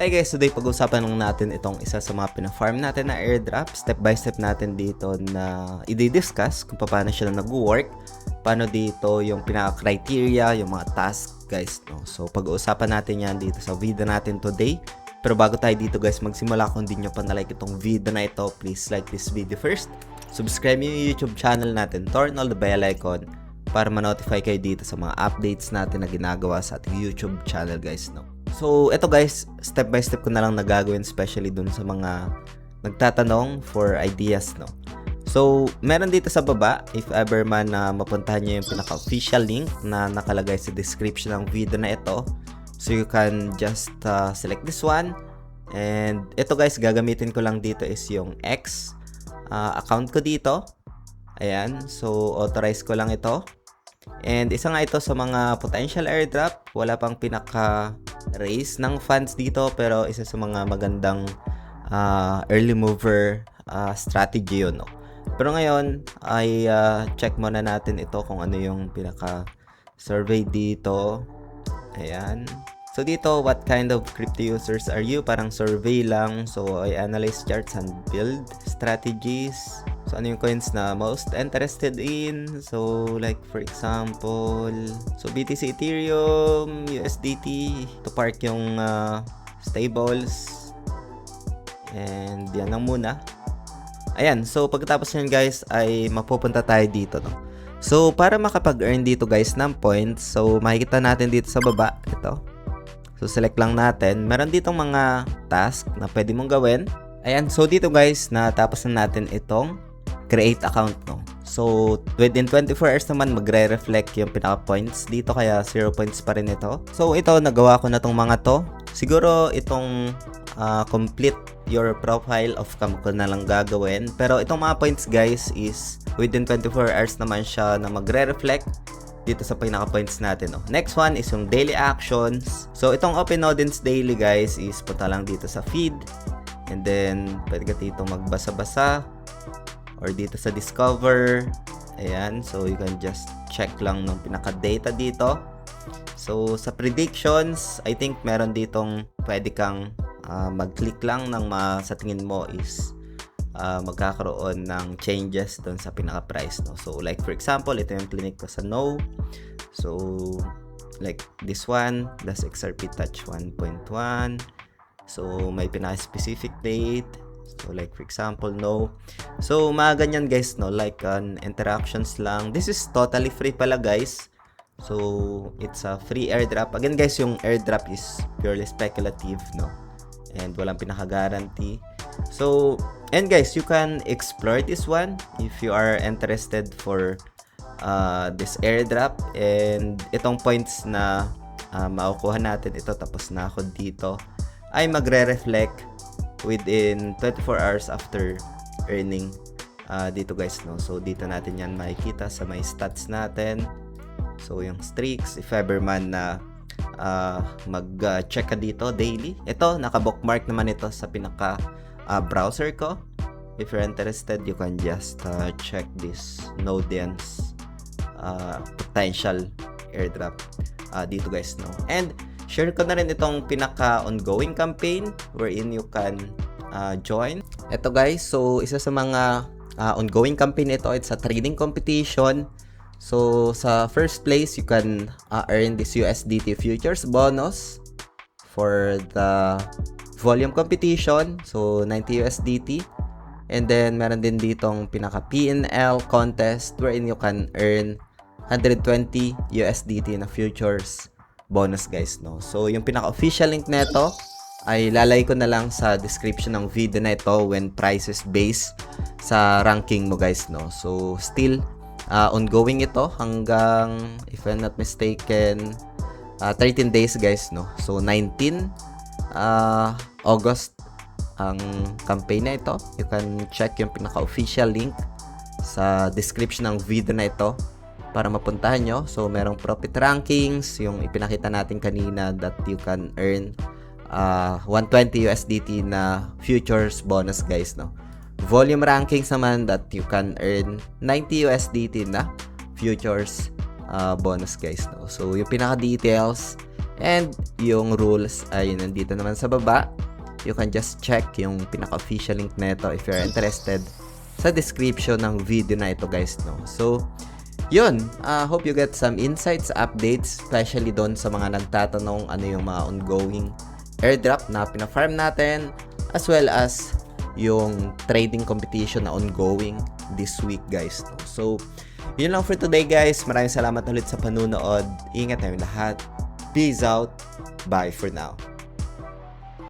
Hey guys, today pag-usapan lang natin itong isa sa mga pina-farm natin na airdrop. Step by step natin dito na i-discuss kung paano siya nag-work, paano dito yung pinaka-criteria, yung mga task guys. No? So pag-uusapan natin yan dito sa video natin today. Pero bago tayo dito guys, magsimula kung di nyo pa na-like itong video na ito, please like this video first. Subscribe yung YouTube channel natin, turn on the bell icon para ma-notify kayo dito sa mga updates natin na ginagawa sa ating YouTube channel guys. No? So, ito guys, step by step ko na lang nagagawin, especially dun sa mga nagtatanong for ideas, no? So, meron dito sa baba, if ever man na mapuntahan nyo yung pinaka-official link na nakalagay sa description ng video na ito. So, you can just select this one. And ito guys, gagamitin ko lang dito is yung X account ko dito. Ayan, so authorize ko lang ito. And isa nga ito sa mga potential airdrop. Wala pang pinaka-raise ng funds dito, pero isa sa mga magandang early mover strategy yun. No? Pero ngayon, ay check muna natin ito kung ano yung pinaka-survey dito. Ayan. So dito, what kind of crypto users are you? Parang survey lang. So I analyze charts and build strategies. So, ano yung coins na most interested in? So, like for example, so BTC, Ethereum, USDT, to park yung stables. And yan lang muna. Ayan, so pagkatapos nyan guys, ay mapupunta tayo dito, no? So, para makapag-earn dito guys ng points, so makikita natin dito sa baba, ito. So, select lang natin. Meron ditong mga task na pwede mong gawin. Ayan, so dito guys, natapos na natin itong create account, no? So, within 24 hours naman magre-reflect yung pinaka-points dito, kaya 0 points pa rin ito. So, ito, nagawa ko na tong mga to. Siguro, itong complete your profile of cam ko na lang gagawin. Pero, itong mga points, guys, is within 24 hours naman siya na magre-reflect dito sa pinaka-points natin, no? Next one is yung daily actions. So, itong Open Audience Daily, guys, is punta lang dito sa feed. And then, pwede ka dito magbasa-basa. Or dito sa discover. Ayan. So, you can just check lang ng pinaka-data dito. So, sa predictions, I think meron ditong pwede kang mag-click lang ng sa tingin mo is magkakaroon ng changes doon sa pinaka-price, no? So, like for example, ito yung clinic ko sa no. So, like this one, das XRP touch 1.1. So, may pinaka-specific date. So, like for example, no. So, mga ganyan guys, no. Like, interactions lang. This is totally free pala, guys. So, it's a free airdrop. Again, guys, yung airdrop is purely speculative, no. And walang pinaka-guarantee. So, and guys, you can explore this one if you are interested for this airdrop. And itong points na makukuha natin, ito tapos na ako dito, ay magre-reflect within 24 hours after earning dito guys, no. So dito natin yan makikita sa may stats natin. So yung streaks, if ever man na mag-check ka dito daily. Ito, naka-bookmark naman ito sa pinaka browser ko. If you're interested, you can just check this Nodians potential airdrop dito guys, no. And share ko na rin itong pinaka-ongoing campaign wherein you can join. Ito guys, so isa sa mga ongoing campaign ito, it's a trading competition. So sa first place, you can earn this USDT futures bonus for the volume competition. So 90 USDT. And then meron din ditong pinaka-PNL contest wherein you can earn 120 USDT na futures bonus guys, no. So yung pinaka-official link nito ay lalagay ko na lang sa description ng video na ito when prices based sa ranking mo guys, no. So still ongoing ito hanggang, if I'm not mistaken, 13 days guys, no. So 19 August ang campaign na ito. You can check yung pinaka-official link sa description ng video na ito para mapuntahan nyo. So, merong profit rankings, yung ipinakita natin kanina that you can earn 120 USDT na futures bonus guys, no. Volume rankings naman that you can earn 90 USDT na futures bonus guys, no. So, yung pinaka-details And yung rules ay nandito naman sa baba. You can just check yung pinaka-official link nito if you're interested sa description ng video na ito guys, no. So yun, hope you get some insights, updates, especially doon sa mga nagtatanong ano yung mga ongoing airdrop na pina-farm natin, as well as yung trading competition na ongoing this week guys, no? So yun lang for today guys. Maraming salamat ulit sa panunood. Ingat tayong lahat. Peace out. Bye for now.